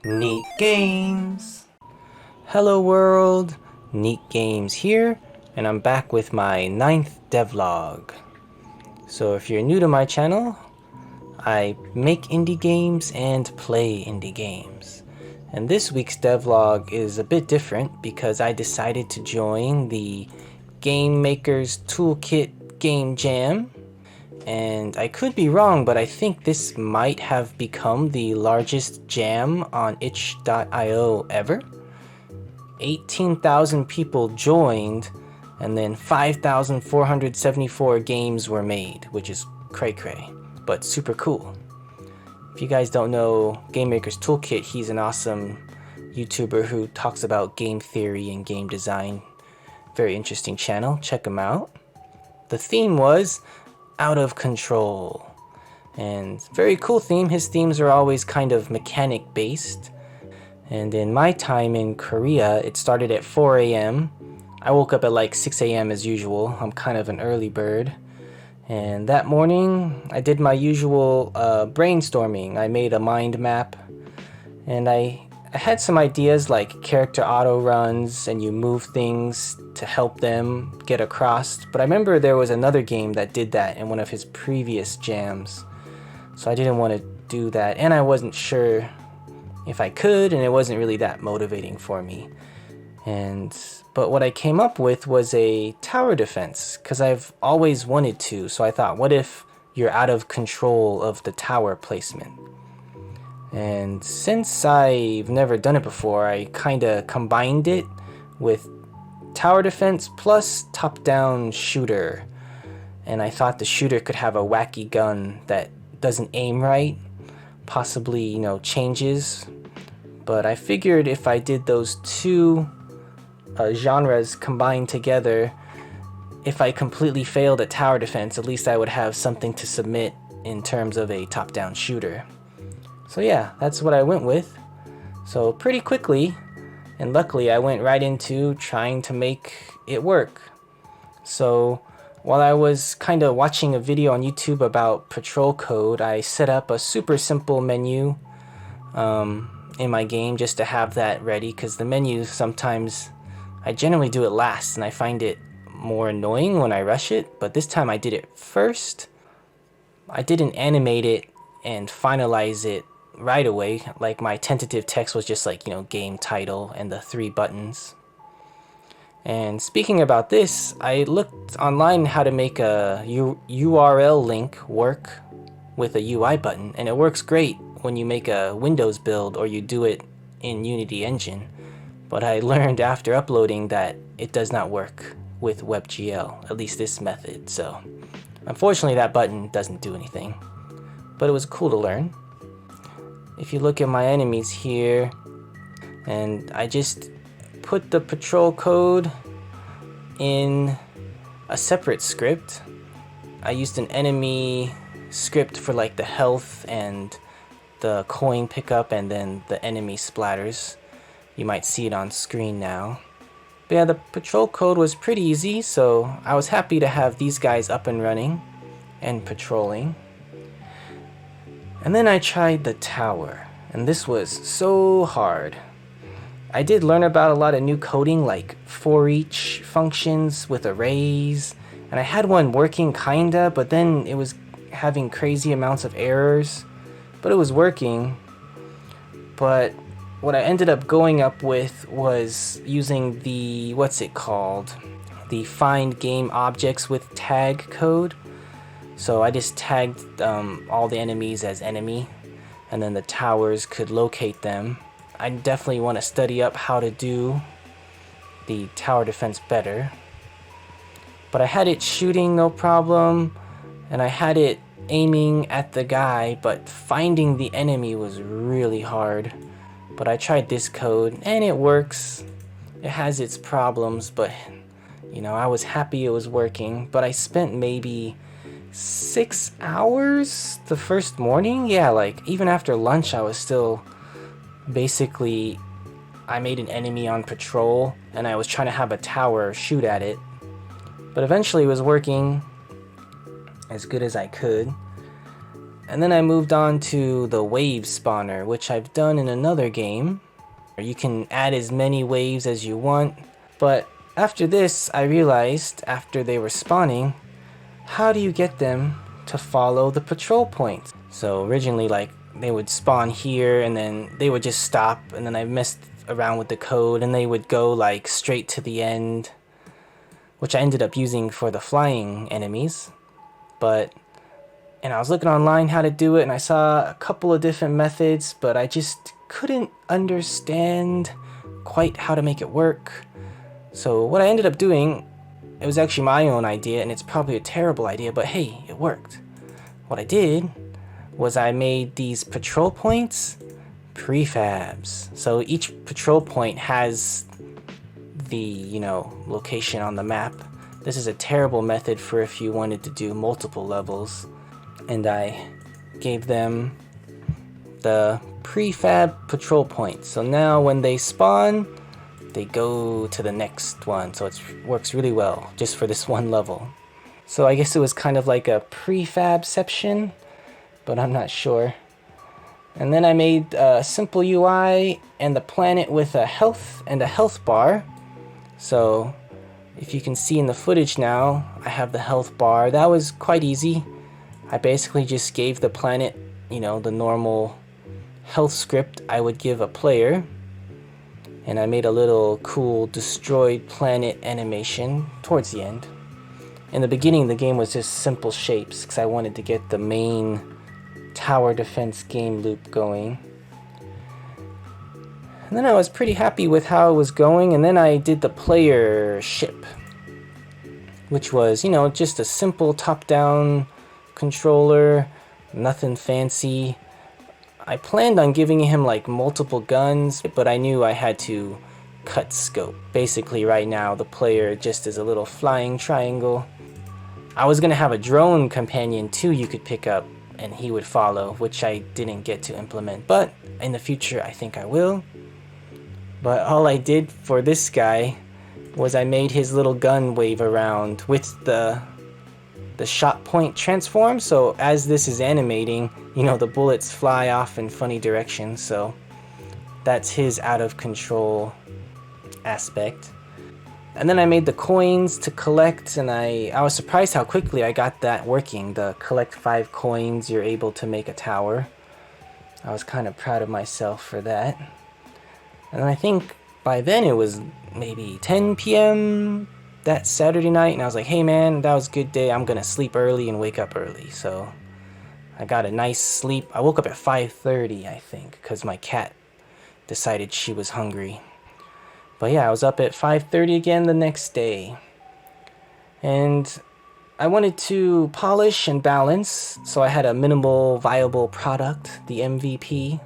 Neat Games! Hello world, Neat Games here, and I'm back with my 9th devlog. So if you're new to my channel, I make indie games and play indie games. And this week's devlog is a bit different because I decided to join the Game Maker's Toolkit Game Jam. And I could be wrong, but I think this might have become the largest jam on itch.io ever. 18,000 people joined, and then 5,474 games were made, which is cray-cray, but super cool. If you guys don't know Game Maker's Toolkit, he's an awesome YouTuber who talks about game theory and game design. Very interesting channel, check him out. The theme was out of control, and very cool theme. His themes are always kind of mechanic based, and in my time in Korea it started at 4 a.m. I woke up at like 6 a.m. as usual. I'm kind of an early bird, and that morning I did my usual brainstorming. I made a mind map, and I had some ideas like character auto runs and you move things to help them get across, but I remember there was another game that did that in one of his previous jams, so I didn't want to do that, and I wasn't sure if I could, and it wasn't really that motivating for me. But what I came up with was a tower defense, because I've always wanted to, so I thought, what if you're out of control of the tower placement? And since I've never done it before, I kinda combined it with tower defense plus top-down shooter. And I thought the shooter could have a wacky gun that doesn't aim right, possibly, changes. But I figured if I did those two genres combined together, if I completely failed at tower defense, at least I would have something to submit in terms of a top-down shooter. So yeah, that's what I went with. So pretty quickly, and luckily I went right into trying to make it work. So while I was kind of watching a video on YouTube about patrol code, I set up a super simple menu in my game just to have that ready, because the menu sometimes, I generally do it last and I find it more annoying when I rush it, but this time I did it first. I didn't animate it and finalize it right away. Like my tentative text was just like, game title and the 3 buttons. And speaking about this, I looked online how to make a URL link work with a UI button, and it works great when you make a Windows build or you do it in Unity Engine. But I learned after uploading that it does not work with WebGL, at least this method. So unfortunately that button doesn't do anything, but it was cool to learn. If you look at my enemies here, and I just put the patrol code in a separate script. I used an enemy script for like the health and the coin pickup and then the enemy splatters. You might see it on screen now. But yeah, the patrol code was pretty easy, so I was happy to have these guys up and running and patrolling. And then I tried the tower, and this was so hard. I did learn about a lot of new coding like for each functions with arrays, and I had one working kinda, but then it was having crazy amounts of errors, but it was working. But what I ended up going up with was using the, the find game objects with tag code. So I just tagged all the enemies as enemy, and then the towers could locate them. I definitely want to study up how to do the tower defense better. But I had it shooting no problem, and I had it aiming at the guy, but finding the enemy was really hard. But I tried this code, and it works. It has its problems, but I was happy it was working. But I spent maybe 6 hours the first morning. Yeah, like even after lunch I was still basically, I made an enemy on patrol and I was trying to have a tower shoot at it, but eventually it was working as good as I could. And then I moved on to the wave spawner, which I've done in another game. You can add as many waves as you want, but after this I realized, after they were spawning, how do you get them to follow the patrol points? So originally, like, they would spawn here and then they would just stop, and then I messed around with the code and they would go like straight to the end, which I ended up using for the flying enemies. And I was looking online how to do it, and I saw a couple of different methods, but I just couldn't understand quite how to make it work. So what I ended up doing, it was actually my own idea, and it's probably a terrible idea, but hey, it worked. What I did was I made these patrol points prefabs. So each patrol point has the, location on the map. This is a terrible method for if you wanted to do multiple levels. And I gave them the prefab patrol points. So now when they spawn, they go to the next one. So it works really well just for this one level. So I guess it was kind of like a prefabception, but I'm not sure. And then I made a simple UI and the planet with a health and a health bar. So if you can see in the footage now, I have the health bar. That was quite easy. I basically just gave the planet, the normal health script I would give a player. And I made a little cool destroyed planet animation towards the end. In the beginning, the game was just simple shapes because I wanted to get the main tower defense game loop going. And then I was pretty happy with how it was going, and then I did the player ship, which was, just a simple top-down controller, nothing fancy. I planned on giving him like multiple guns, but I knew I had to cut scope. Basically right now the player just is a little flying triangle. I was gonna have a drone companion too you could pick up and he would follow, which I didn't get to implement, but in the future I think I will. But all I did for this guy was I made his little gun wave around with the shot point transform, so as this is animating, the bullets fly off in funny directions, so that's his out of control aspect. And then I made the coins to collect, and I was surprised how quickly I got that working. The collect 5 coins, you're able to make a tower. I was kind of proud of myself for that. And I think by then it was maybe 10 p.m. that Saturday night, and I was like, hey man, that was a good day. I'm gonna sleep early and wake up early. So I got a nice sleep. I woke up at 5:30, I think, because my cat decided she was hungry. But yeah, I was up at 5:30 again the next day. And I wanted to polish and balance, so I had a minimal viable product, the MVP.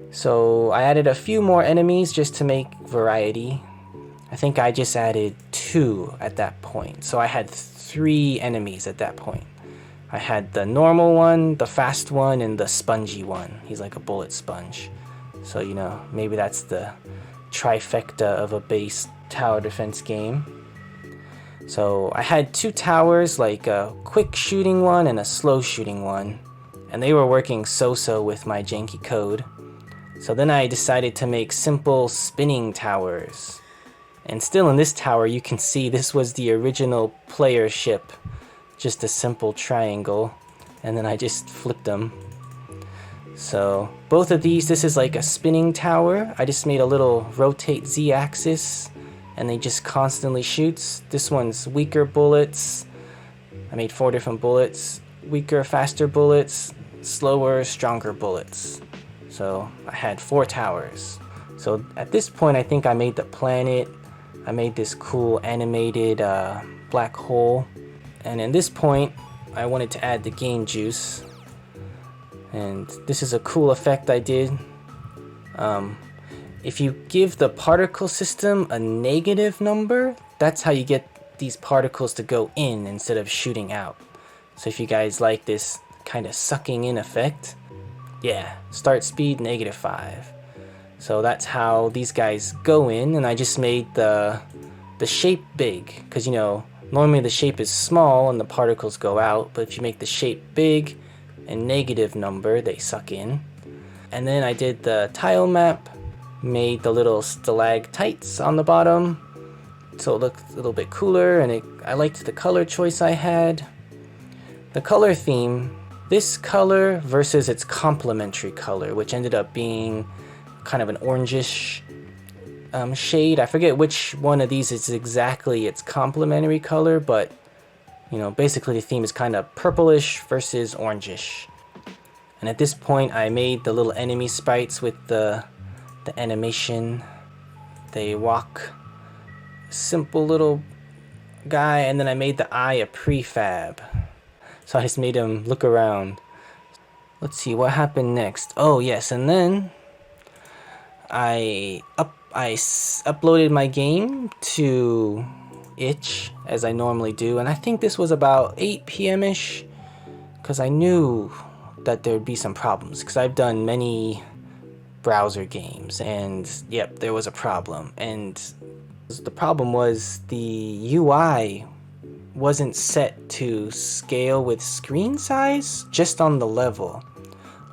So I added a few more enemies just to make variety. I think I just added 2 at that point. So I had 3 enemies at that point. I had the normal one, the fast one, and the spongy one. He's like a bullet sponge. So, maybe that's the trifecta of a base tower defense game. So I had 2 towers, like a quick shooting one and a slow shooting one. And they were working so-so with my janky code. So then I decided to make simple spinning towers. And still in this tower, you can see this was the original player ship. Just a simple triangle. And then I just flipped them. So both of these, this is like a spinning tower. I just made a little rotate Z-axis. And they just constantly shoots. This one's weaker bullets. I made 4 different bullets. Weaker, faster bullets. Slower, stronger bullets. So I had 4 towers. So at this point, I think I made the planet. I made this cool animated black hole. And at this point, I wanted to add the game juice. And this is a cool effect I did. If you give the particle system a negative number, that's how you get these particles to go in instead of shooting out. So if you guys like this kind of sucking in effect, yeah, start speed -5. So that's how these guys go in, and I just made the shape big, because normally the shape is small and the particles go out, but if you make the shape big, and negative number they suck in. And then I did the tile map, made the little stalactites on the bottom, so it looked a little bit cooler, and I liked the color choice I had. The color theme, this color versus its complementary color, which ended up being kind of an orangish shade. I forget which one of these is exactly its complementary color, but you know, basically the theme is kind of purplish versus orangish. And at this point I made the little enemy sprites with the animation. They walk, simple little guy, and then I made the eye a prefab. So I just made him look around. Let's see what happened next. Oh yes, and then I uploaded my game to itch as I normally do, and I think this was about 8 p.m. ish, because I knew that there'd be some problems, because I've done many browser games, and yep, there was a problem. And the problem was the UI wasn't set to scale with screen size, just on the level.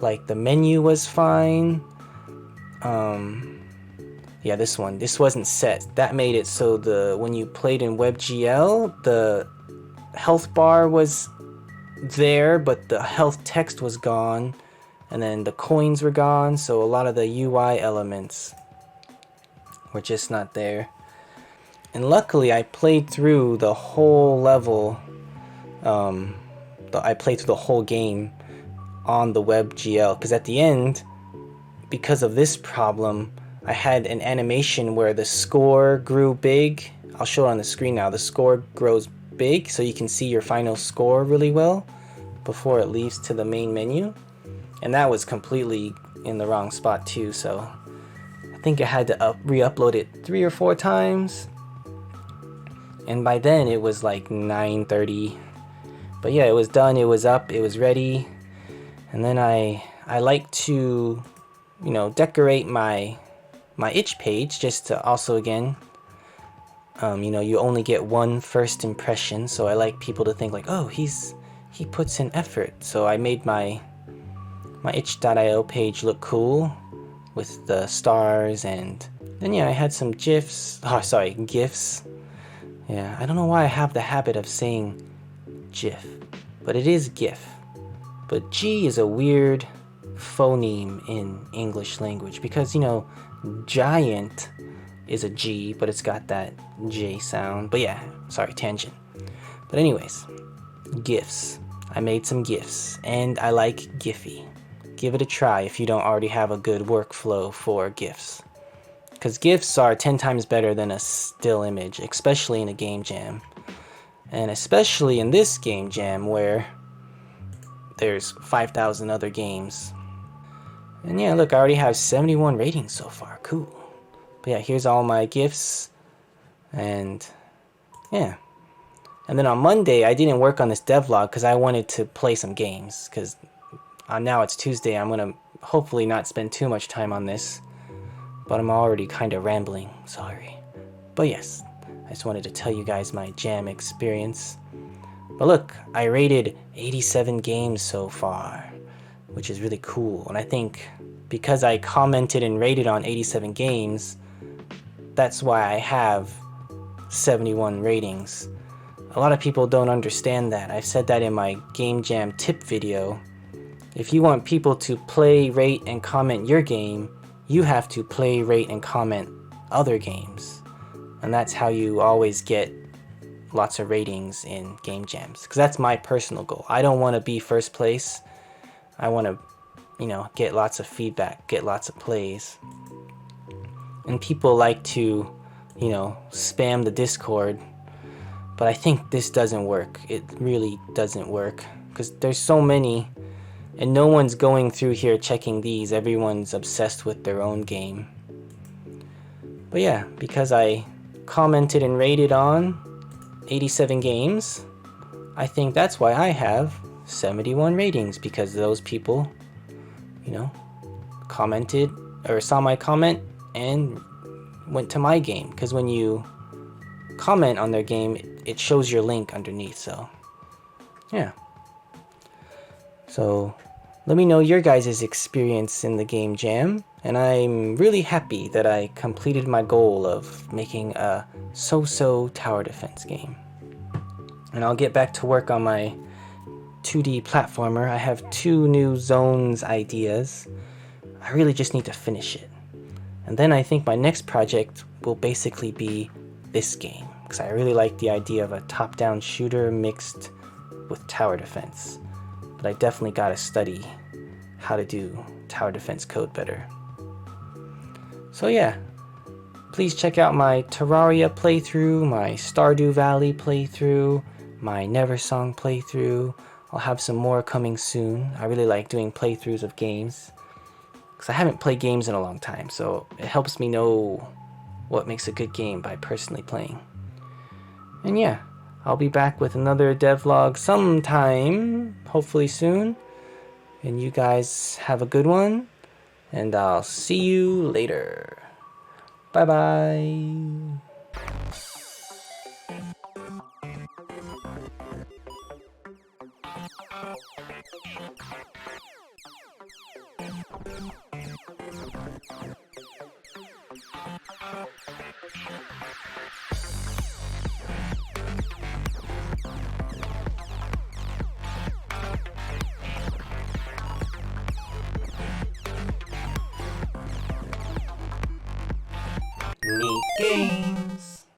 Like the menu was fine. Yeah, this wasn't set. That made it so when you played in WebGL, the health bar was there, but the health text was gone, and then the coins were gone, so a lot of the UI elements were just not there. And luckily I played through the whole level, I played through the whole game on the WebGL, because at the end, because of this problem, I had an animation where the score grew big. I'll show it on the screen now. The score grows big, so you can see your final score really well before it leaves to the main menu. And that was completely in the wrong spot too, so I think I had to re-upload it 3 or 4 times. And by then it was like 9:30. But yeah, it was done, it was up, it was ready. And then I like to, you know, decorate my itch page, just to also, again, you know, you only get one first impression, so I like people to think like, oh, he puts in effort. So I made my itch.io page look cool with the stars, and then yeah, I had some gifs. Yeah, I don't know why I have the habit of saying GIF, but it is GIF. But G is a weird phoneme in English language, because, you know, giant is a G, but it's got that J sound. But yeah, sorry, tangent. But anyways, GIFs. I made some GIFs, and I like Giphy. Give it a try if you don't already have a good workflow for GIFs. Because GIFs are 10 times better than a still image, especially in a game jam. And especially in this game jam where there's 5,000 other games. And yeah, look, I already have 71 ratings so far. Cool. But yeah, here's all my GIFs. And yeah. And then on Monday, I didn't work on this devlog because I wanted to play some games. Because now it's Tuesday, I'm going to hopefully not spend too much time on this. But I'm already kind of rambling. Sorry. But yes, I just wanted to tell you guys my jam experience. But look, I rated 87 games so far, which is really cool. And I think because I commented and rated on 87 games, that's why I have 71 ratings. A lot of people don't understand that. I've said that in my Game Jam tip video. If you want people to play, rate, and comment your game, you have to play, rate, and comment other games. And that's how you always get lots of ratings in game jams, because that's my personal goal. I don't want to be first place. I want to, you know, get lots of feedback, get lots of plays. And people like to, you know, spam the Discord, but I think this doesn't work. It really doesn't work, because there's so many, and no one's going through here checking these. Everyone's obsessed with their own game. But yeah, because I commented and rated on 87 games, I think that's why I have 71 ratings, because those people, you know, commented or saw my comment and went to my game. Because when you comment on their game, it shows your link underneath. So yeah. So let me know your guys' experience in the Game Jam, and I'm really happy that I completed my goal of making a so-so tower defense game. And I'll get back to work on my 2D platformer. I have 2 new zones ideas. I really just need to finish it. And then I think my next project will basically be this game, because I really like the idea of a top-down shooter mixed with tower defense. But I definitely gotta study how to do tower defense code better. So yeah, please check out my Terraria playthrough, my Stardew Valley playthrough, my Neversong playthrough. I'll have some more coming soon. I really like doing playthroughs of games, because I haven't played games in a long time, so it helps me know what makes a good game by personally playing. And yeah, I'll be back with another devlog sometime, hopefully soon. And you guys have a good one, and I'll see you later. Bye bye. Neat game.